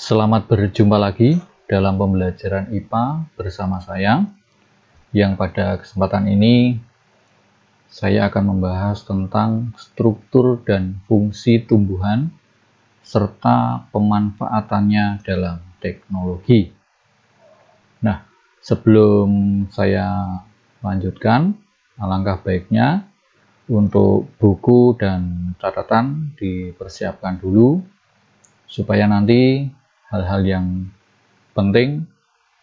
Selamat berjumpa lagi dalam pembelajaran IPA bersama saya, yang pada kesempatan ini saya akan membahas tentang struktur dan fungsi tumbuhan serta pemanfaatannya dalam teknologi. Nah, sebelum saya lanjutkan, alangkah baiknya untuk buku dan catatan dipersiapkan dulu supaya nanti hal-hal yang penting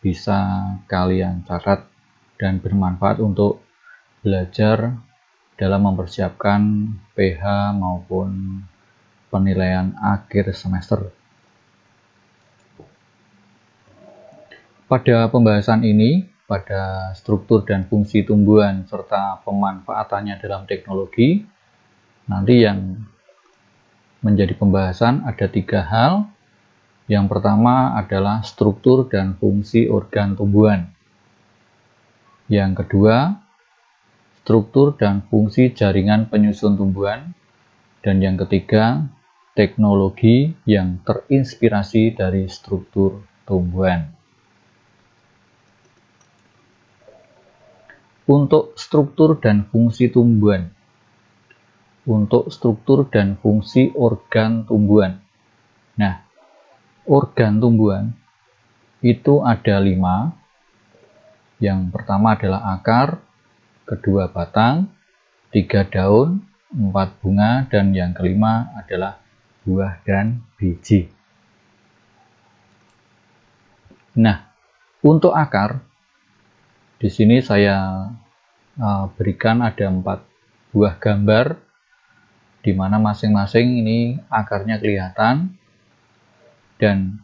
bisa kalian catat dan bermanfaat untuk belajar dalam mempersiapkan PH maupun penilaian akhir semester. Pada pembahasan ini, pada struktur dan fungsi tumbuhan serta pemanfaatannya dalam teknologi, nanti yang menjadi pembahasan ada 3 hal. Yang pertama adalah struktur dan fungsi organ tumbuhan. Yang kedua, struktur dan fungsi jaringan penyusun tumbuhan. Dan yang ketiga, teknologi yang terinspirasi dari struktur tumbuhan. Untuk struktur dan fungsi tumbuhan. Untuk struktur dan fungsi organ tumbuhan. Nah, organ tumbuhan itu ada 5. Yang pertama adalah akar, kedua batang, 3 daun, 4 bunga, dan yang kelima adalah buah dan biji. Nah, untuk akar, di sini saya berikan ada 4 buah gambar, di mana masing-masing ini akarnya kelihatan. Dan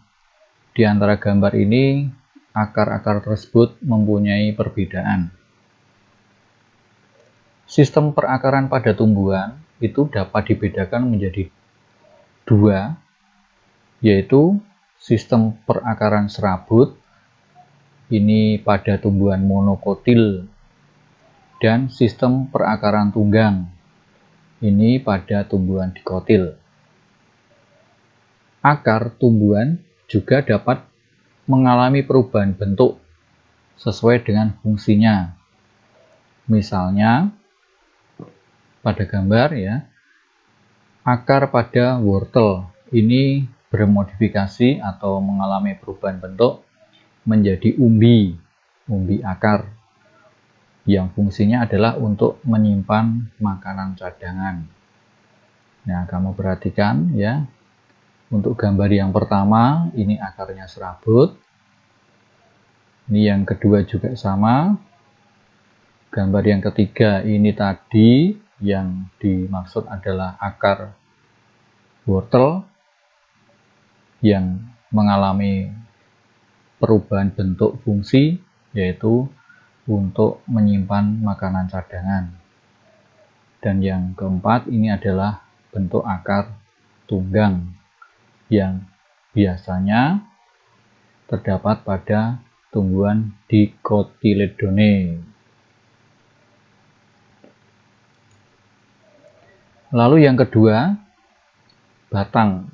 di antara gambar ini, akar-akar tersebut mempunyai perbedaan. Sistem perakaran pada tumbuhan itu dapat dibedakan menjadi 2, yaitu sistem perakaran serabut, ini pada tumbuhan monokotil, dan sistem perakaran tunggang, ini pada tumbuhan dikotil. Akar tumbuhan juga dapat mengalami perubahan bentuk sesuai dengan fungsinya. Misalnya, pada gambar ya, akar pada wortel ini bermodifikasi atau mengalami perubahan bentuk menjadi umbi akar, yang fungsinya adalah untuk menyimpan makanan cadangan. Nah, kamu perhatikan ya. Untuk gambar yang pertama, ini akarnya serabut. Ini yang kedua juga sama. Gambar yang ketiga, ini tadi yang dimaksud adalah akar wortel yang mengalami perubahan bentuk fungsi, yaitu untuk menyimpan makanan cadangan. Dan yang keempat, ini adalah bentuk akar tunggang, yang biasanya terdapat pada tumbuhan Dicotyledone. Lalu yang kedua, batang.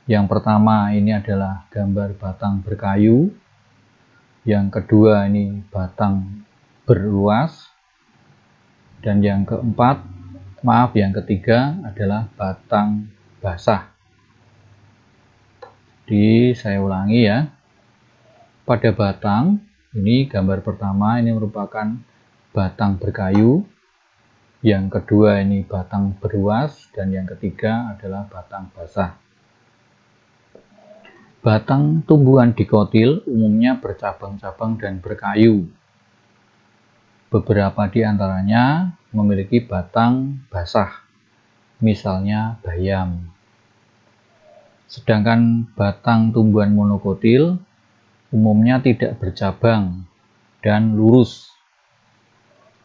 Yang pertama ini adalah gambar batang berkayu. Yang kedua ini batang berluas. Dan yang ketiga adalah batang basah. Saya ulangi ya. Pada batang, ini gambar pertama ini merupakan batang berkayu. Yang kedua ini batang berluas, dan yang ketiga adalah batang basah. Batang tumbuhan dikotil umumnya bercabang-cabang dan berkayu. Beberapa di antaranya memiliki batang basah, misalnya bayam. Sedangkan batang tumbuhan monokotil umumnya tidak bercabang dan lurus,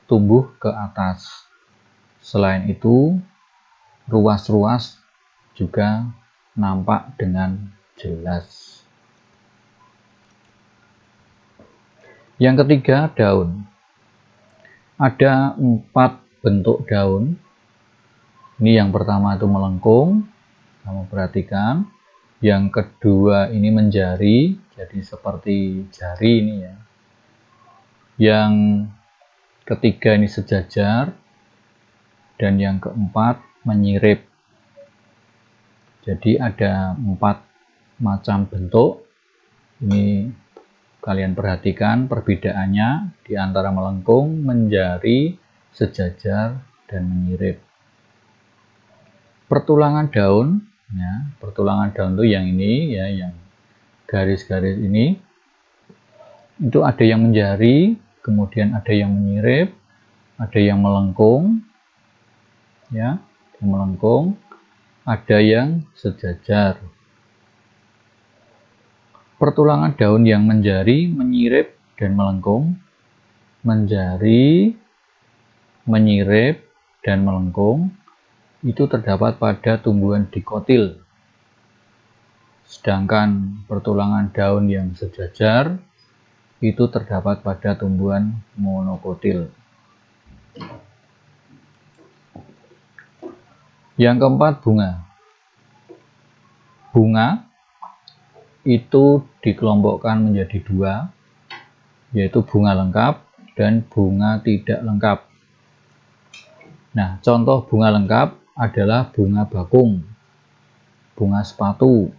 tumbuh ke atas. Selain itu, ruas-ruas juga nampak dengan jelas. Yang ketiga, daun. Ada 4 bentuk daun. Ini yang pertama itu melengkung, kamu perhatikan. Yang kedua ini menjari, jadi seperti jari ini ya. Yang ketiga ini sejajar, dan yang keempat menyirip. Jadi ada 4 macam bentuk. Ini kalian perhatikan perbedaannya di antara melengkung, menjari, sejajar, dan menyirip. Pertulangan daun, ya, pertulangan daun itu yang ini ya, yang garis-garis ini. Itu ada yang menjari, kemudian ada yang menyirip, ada yang melengkung, ya, yang melengkung, ada yang sejajar. Pertulangan daun yang menjari, menyirip, dan melengkung, menjari, menyirip, dan melengkung, itu terdapat pada tumbuhan dikotil. Sedangkan pertulangan daun yang sejajar, itu terdapat pada tumbuhan monokotil. Yang keempat, bunga. Bunga itu dikelompokkan menjadi 2, yaitu bunga lengkap dan bunga tidak lengkap. Nah, contoh bunga lengkap adalah bunga bakung, bunga sepatu.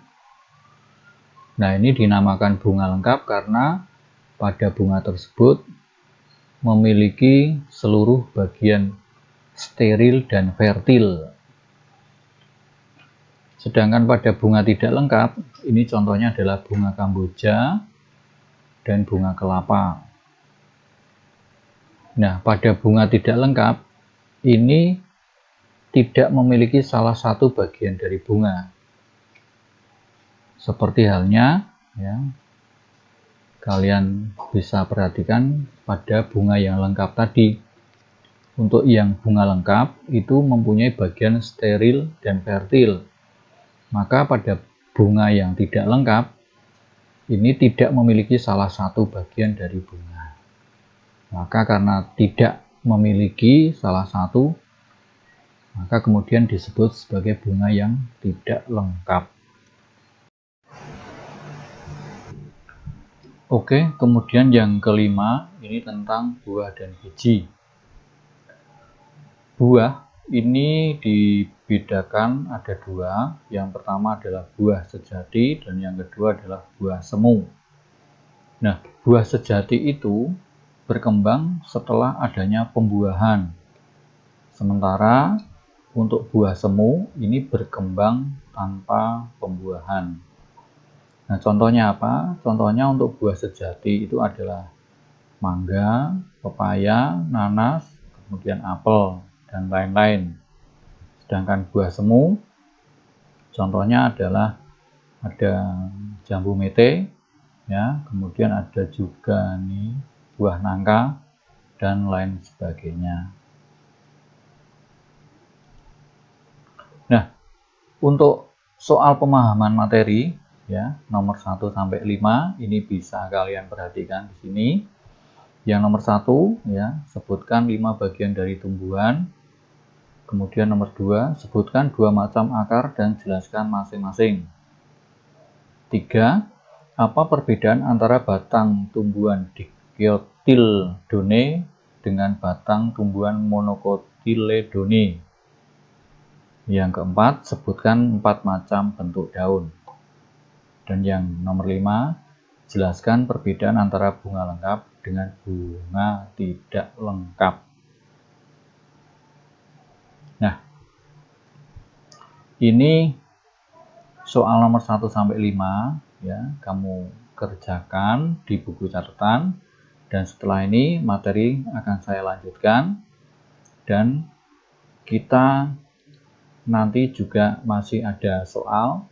Nah, ini dinamakan bunga lengkap karena pada bunga tersebut memiliki seluruh bagian steril dan fertil. Sedangkan pada bunga tidak lengkap, ini contohnya adalah bunga kamboja dan bunga kelapa. Nah, pada bunga tidak lengkap, ini tidak memiliki salah satu bagian dari bunga. Seperti halnya, ya, kalian bisa perhatikan pada bunga yang lengkap tadi. Untuk yang bunga lengkap, itu mempunyai bagian steril dan fertil. Maka pada bunga yang tidak lengkap, ini tidak memiliki salah satu bagian dari bunga. Maka karena tidak memiliki salah satu, maka kemudian disebut sebagai bunga yang tidak lengkap. Oke, kemudian yang kelima, ini tentang buah dan biji. Buah ini dibedakan ada 2. Yang pertama adalah buah sejati dan yang kedua adalah buah semu. Nah, buah sejati itu berkembang setelah adanya pembuahan. Sementara untuk buah semu ini berkembang tanpa pembuahan. Nah, contohnya apa? Contohnya untuk buah sejati itu adalah mangga, pepaya, nanas, kemudian apel, dan lain-lain. Sedangkan buah semu, contohnya adalah ada jambu mete, ya, kemudian ada juga nih buah nangka dan lain sebagainya. Nah, untuk soal pemahaman materi, ya, nomor 1 sampai 5 ini bisa kalian perhatikan di sini. Yang nomor 1, ya, sebutkan 5 bagian dari tumbuhan. Kemudian nomor 2, sebutkan 2 macam akar dan jelaskan masing-masing. 3, apa perbedaan antara batang tumbuhan Dicotyledone dengan batang tumbuhan Monocotyledone? Yang keempat, sebutkan 4 macam bentuk daun. Dan yang nomor 5, jelaskan perbedaan antara bunga lengkap dengan bunga tidak lengkap. Nah, ini soal nomor 1 sampai 5, ya, kamu kerjakan di buku catatan, dan setelah ini materi akan saya lanjutkan, dan kita nanti juga masih ada soal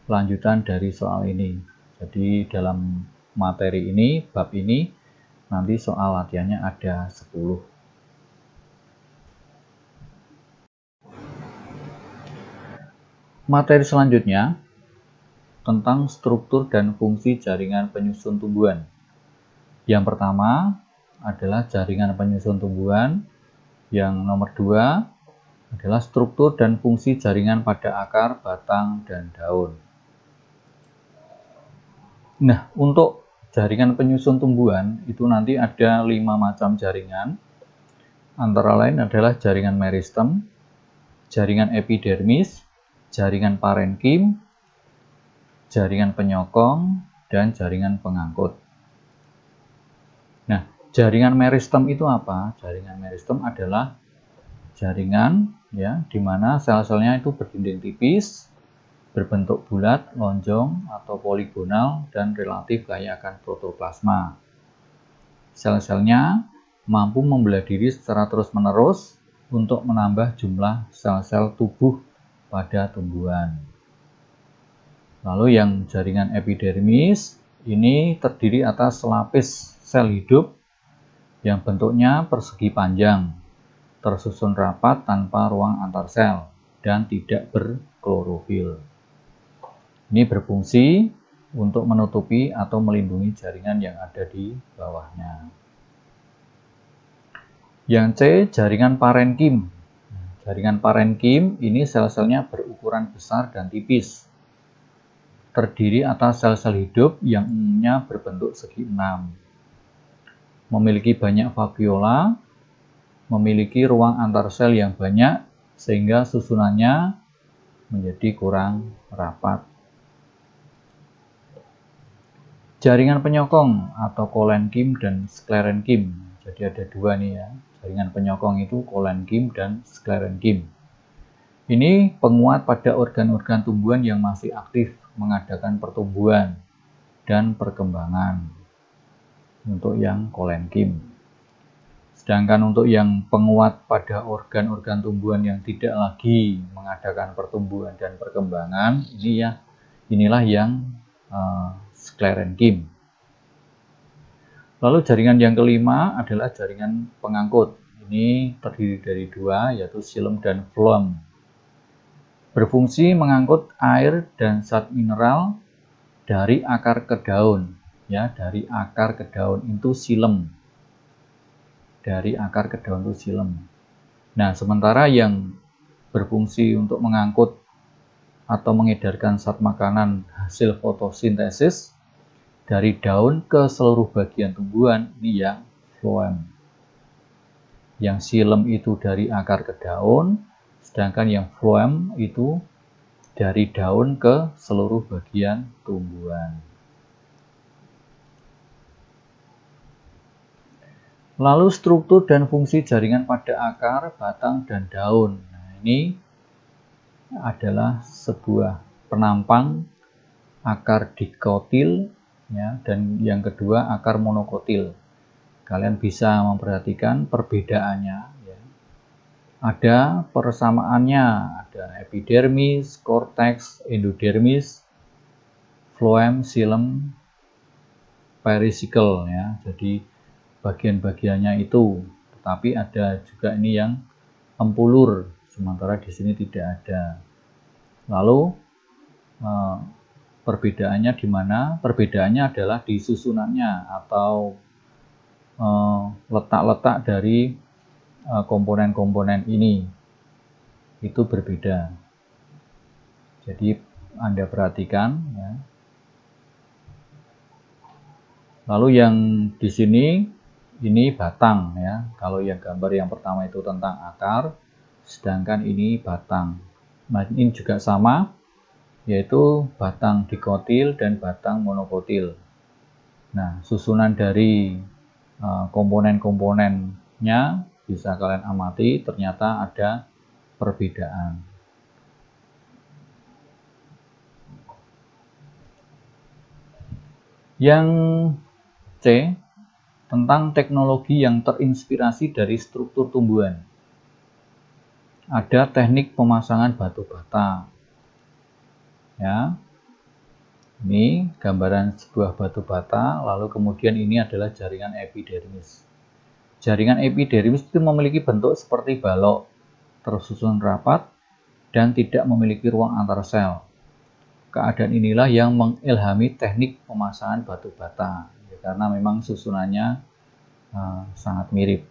lanjutan dari soal ini. Jadi dalam materi ini, bab ini, nanti soal latihannya ada 10. Materi selanjutnya tentang struktur dan fungsi jaringan penyusun tumbuhan. Yang pertama adalah jaringan penyusun tumbuhan. Yang nomor 2 adalah struktur dan fungsi jaringan pada akar, batang, dan daun. Nah, untuk jaringan penyusun tumbuhan itu nanti ada 5 macam jaringan. Antara lain adalah jaringan meristem, jaringan epidermis, jaringan parenkim, jaringan penyokong, dan jaringan pengangkut. Nah, jaringan meristem itu apa? Jaringan meristem adalah jaringan ya di mana sel-selnya itu berdinding tipis, berbentuk bulat, lonjong, atau poligonal, dan relatif kaya akan protoplasma. Sel-selnya mampu membelah diri secara terus-menerus untuk menambah jumlah sel-sel tubuh pada tumbuhan. Lalu yang jaringan epidermis ini terdiri atas selapis sel hidup yang bentuknya persegi panjang, tersusun rapat tanpa ruang antar sel, dan tidak berklorofil. Ini berfungsi untuk menutupi atau melindungi jaringan yang ada di bawahnya. Yang C, jaringan parenkim. Jaringan parenkim ini sel-selnya berukuran besar dan tipis. Terdiri atas sel-sel hidup yang umumnya berbentuk segi enam. Memiliki banyak vakuola, memiliki ruang antar sel yang banyak, sehingga susunannya menjadi kurang rapat. Jaringan penyokong atau kolenkim dan sklerenkim. Jadi ada dua nih ya. Jaringan penyokong itu kolenkim dan sklerenkim. Ini penguat pada organ-organ tumbuhan yang masih aktif mengadakan pertumbuhan dan perkembangan. Untuk yang kolenkim. Sedangkan untuk yang penguat pada organ-organ tumbuhan yang tidak lagi mengadakan pertumbuhan dan perkembangan, inilah yang sklerenkim. Lalu jaringan yang kelima adalah jaringan pengangkut. Ini terdiri dari dua, yaitu xilem dan phloem. Berfungsi mengangkut air dan zat mineral dari akar ke daun, ya, dari akar ke daun itu xilem. Dari akar ke daun itu xilem. Nah, sementara yang berfungsi untuk mengangkut atau mengedarkan zat makanan hasil fotosintesis dari daun ke seluruh bagian tumbuhan, ini yang phloem. Yang xilem itu dari akar ke daun, sedangkan yang phloem itu dari daun ke seluruh bagian tumbuhan. Lalu struktur dan fungsi jaringan pada akar, batang, dan daun. Nah, ini adalah sebuah penampang akar dikotil, ya, dan yang kedua akar monokotil. Kalian bisa memperhatikan perbedaannya. Ya. Ada persamaannya, ada epidermis, korteks, endodermis, phloem, xilem, pericycle. Ya. Jadi bagian-bagiannya itu, tetapi ada juga ini yang empulur, sementara di sini tidak ada. Lalu perbedaannya di mana? Perbedaannya adalah di susunannya atau letak-letak dari komponen-komponen ini itu berbeda. Jadi Anda perhatikan. Ya. Lalu yang di sini ini batang ya. Kalau yang gambar yang pertama itu tentang akar, sedangkan ini batang. Nah, ini juga sama, yaitu batang dikotil dan batang monokotil. Nah, susunan dari komponen-komponennya bisa kalian amati, ternyata ada perbedaan. Yang C, tentang teknologi yang terinspirasi dari struktur tumbuhan. Ada teknik pemasangan batu bata. Ya. Ini gambaran sebuah batu bata, lalu kemudian ini adalah jaringan epidermis. Jaringan epidermis itu memiliki bentuk seperti balok, tersusun rapat, dan tidak memiliki ruang antar sel. Keadaan inilah yang mengilhami teknik pemasangan batu bata, ya, karena memang susunannya sangat mirip.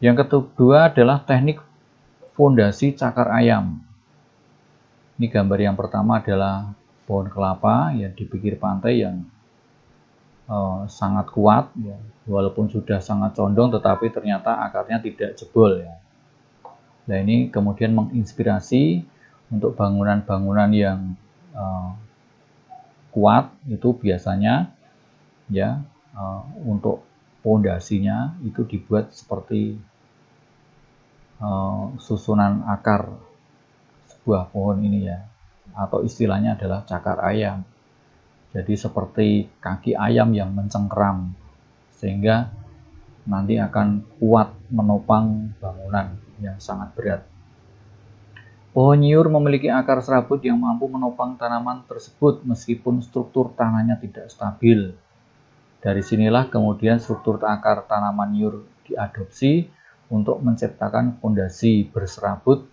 Yang kedua adalah teknik fondasi cakar ayam. Ini gambar yang pertama adalah pohon kelapa ya di pinggir pantai yang sangat kuat ya, walaupun sudah sangat condong tetapi ternyata akarnya tidak jebol ya. Nah ini kemudian menginspirasi untuk bangunan-bangunan yang kuat itu biasanya ya untuk pondasinya itu dibuat seperti susunan akar sebuah pohon ini ya, atau istilahnya adalah cakar ayam. Jadi seperti kaki ayam yang mencengkeram sehingga nanti akan kuat menopang bangunan yang sangat berat. Pohon nyiur memiliki akar serabut yang mampu menopang tanaman tersebut meskipun struktur tanahnya tidak stabil. Dari sinilah kemudian struktur akar tanaman nyiur diadopsi untuk menciptakan fondasi berserabut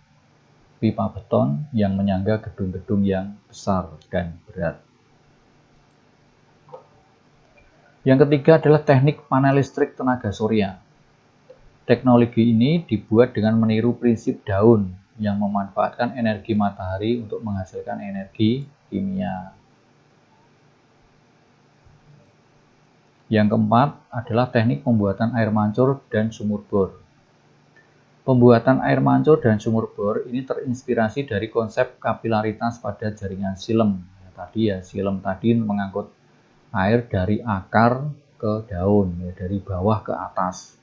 pipa beton yang menyangga gedung-gedung yang besar dan berat. Yang ketiga adalah teknik panel listrik tenaga surya. Teknologi ini dibuat dengan meniru prinsip daun yang memanfaatkan energi matahari untuk menghasilkan energi kimia. Yang keempat adalah teknik pembuatan air mancur dan sumur bor. Pembuatan air mancur dan sumur bor ini terinspirasi dari konsep kapilaritas pada jaringan silem. Silem tadi mengangkut air dari akar ke daun, ya, dari bawah ke atas.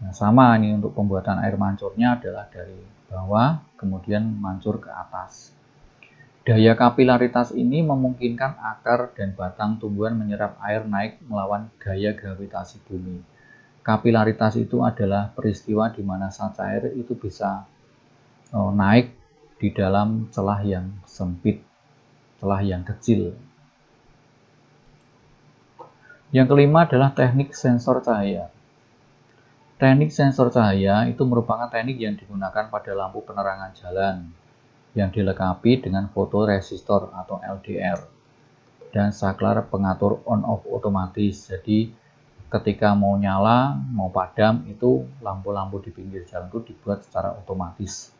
Nah, sama ini untuk pembuatan air mancurnya adalah dari bawah kemudian mancur ke atas. Daya kapilaritas ini memungkinkan akar dan batang tumbuhan menyerap air naik melawan gaya gravitasi bumi. Kapilaritas itu adalah peristiwa di mana zat cair itu bisa naik di dalam celah yang sempit, celah yang kecil. Yang kelima adalah teknik sensor cahaya. Teknik sensor cahaya itu merupakan teknik yang digunakan pada lampu penerangan jalan yang dilengkapi dengan fotoresistor atau LDR dan saklar pengatur on-off otomatis. Jadi ketika mau nyala, mau padam, itu lampu-lampu di pinggir jalan itu dibuat secara otomatis.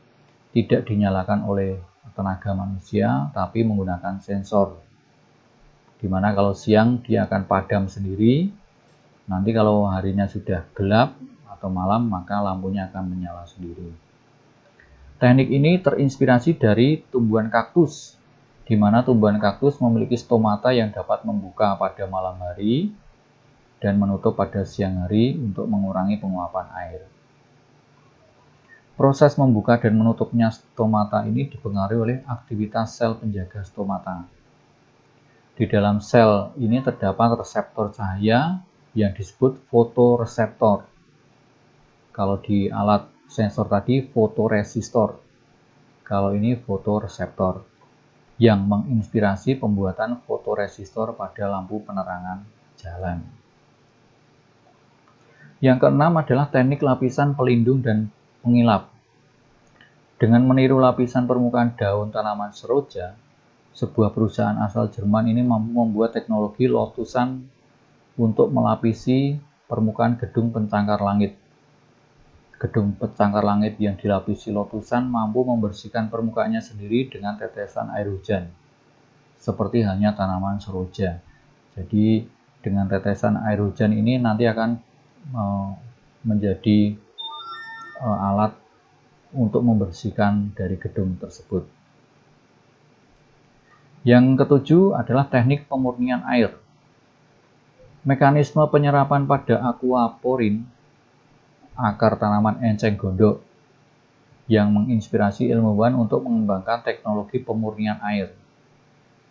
Tidak dinyalakan oleh tenaga manusia, tapi menggunakan sensor. Dimana kalau siang dia akan padam sendiri, nanti kalau harinya sudah gelap atau malam maka lampunya akan menyala sendiri. Teknik ini terinspirasi dari tumbuhan kaktus, di mana tumbuhan kaktus memiliki stomata yang dapat membuka pada malam hari dan menutup pada siang hari untuk mengurangi penguapan air. Proses membuka dan menutupnya stomata ini dipengaruhi oleh aktivitas sel penjaga stomata. Di dalam sel ini terdapat reseptor cahaya yang disebut fotoreseptor. Kalau di alat sensor tadi fotoresistor. Kalau ini fotoreseptor yang menginspirasi pembuatan fotoresistor pada lampu penerangan jalan. Yang keenam adalah teknik lapisan pelindung dan pengilap. Dengan meniru lapisan permukaan daun tanaman seroja, sebuah perusahaan asal Jerman ini mampu membuat teknologi lotusan untuk melapisi permukaan gedung pencangkar langit. Gedung pencangkar langit yang dilapisi lotusan mampu membersihkan permukaannya sendiri dengan tetesan air hujan, seperti halnya tanaman seroja. Jadi dengan tetesan air hujan ini nanti akan menjadi alat untuk membersihkan dari gedung tersebut. Yang ketujuh adalah teknik pemurnian air. Mekanisme penyerapan pada aquaporin, akar tanaman enceng gondok, yang menginspirasi ilmuwan untuk mengembangkan teknologi pemurnian air.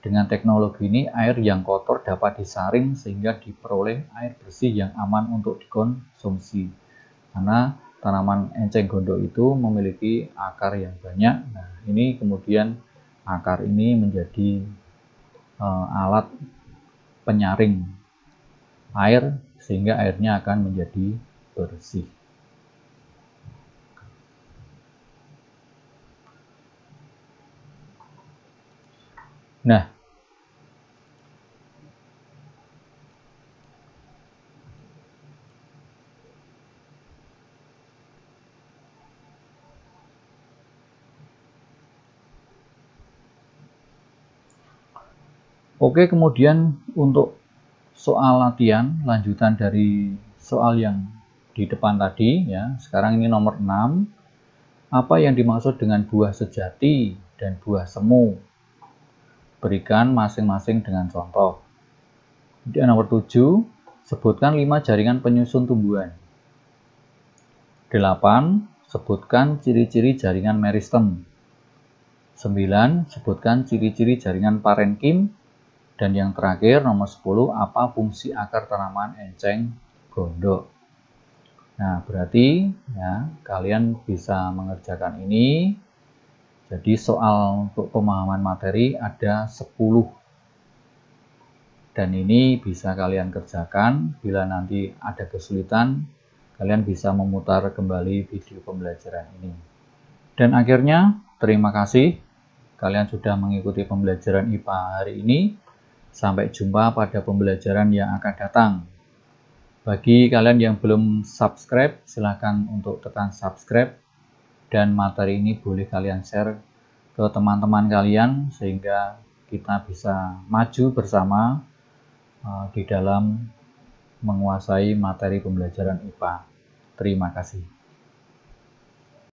Dengan teknologi ini, air yang kotor dapat disaring sehingga diperoleh air bersih yang aman untuk dikonsumsi. Karena tanaman enceng gondok itu memiliki akar yang banyak. Nah, ini kemudian akar ini menjadi alat penyaring air sehingga airnya akan menjadi bersih. Nah, Oke, kemudian untuk soal latihan lanjutan dari soal yang di depan tadi ya. Sekarang ini nomor 6. Apa yang dimaksud dengan buah sejati dan buah semu? Berikan masing-masing dengan contoh. Kemudian nomor 7, sebutkan 5 jaringan penyusun tumbuhan. 8, sebutkan ciri-ciri jaringan meristem. 9, sebutkan ciri-ciri jaringan parenkim. Dan yang terakhir nomor 10, apa fungsi akar tanaman enceng gondok. Nah, berarti ya kalian bisa mengerjakan ini. Jadi soal untuk pemahaman materi ada 10. Dan ini bisa kalian kerjakan. Bila nanti ada kesulitan, kalian bisa memutar kembali video pembelajaran ini. Dan akhirnya, terima kasih kalian sudah mengikuti pembelajaran IPA hari ini. Sampai jumpa pada pembelajaran yang akan datang. Bagi kalian yang belum subscribe, silahkan untuk tekan subscribe. Dan materi ini boleh kalian share ke teman-teman kalian sehingga kita bisa maju bersama di dalam menguasai materi pembelajaran IPA. Terima kasih.